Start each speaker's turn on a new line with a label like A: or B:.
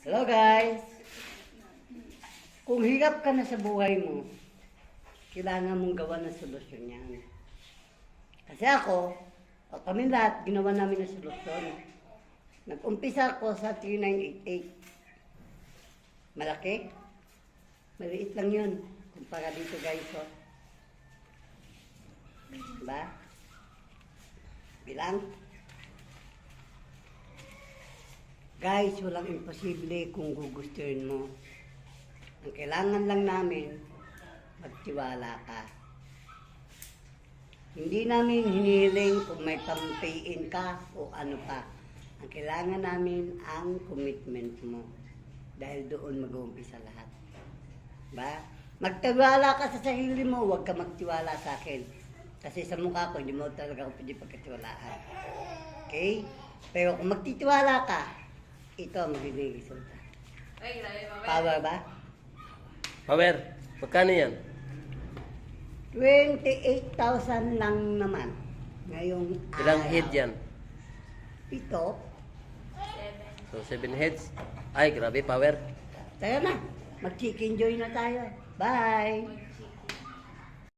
A: Hello guys! Kung hirap ka na sa buhay mo, kailangan mong gawa ng solusyon yan. Kasi ako, o kami lahat, ginawa namin ng solusyon. Nag-umpisa ako sa 3988. Malaki? Maliit lang yun. Kumpara dito guys. Oh. Diba? Bilang? Guys, walang imposible kung gugustuhin mo. Ang kailangan lang namin, magtiwala ka. Hindi namin hinihiling kung may pampiin ka o ano pa. Ang kailangan namin ang commitment mo. Dahil doon mag-uumpisa lahat. Ba? Magtiwala ka sa sarili mo, huwag ka magtiwala sa akin. Kasi sa mukha ko, hindi mo talaga ako pwede pagkatiwalaan. Okay? Pero kung magtitiwala ka, ito ang magiging resulta. Power ba?
B: Power, magkano yan?
A: 28,000 lang naman. Ngayong
B: Ilang head yan?
A: Ito.
B: So, 7 heads. Ay, grabe, power.
A: Tara na. Mag-chicken joy na tayo. Bye!